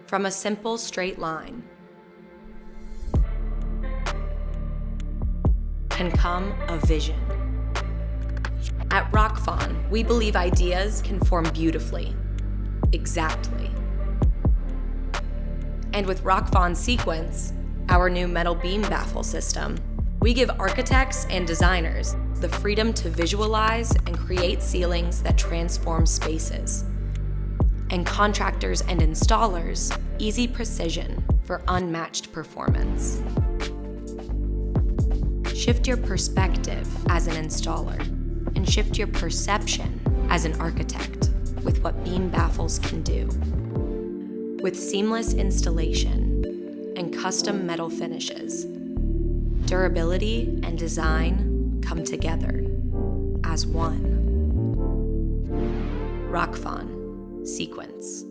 from a simple straight line can come a vision. At Rockfon, we believe ideas can form beautifully, exactly. And with Rockfon Sequence, our new metal beam baffle system, we give architects and designers the freedom to visualize and create ceilings that transform spaces, and contractors and installers easy precision for unmatched performance. Shift your perspective as an installer and shift your perception as an architect with what beam baffles can do. With seamless installation and custom metal finishes, durability and design come together as one. Rockfon Sequence.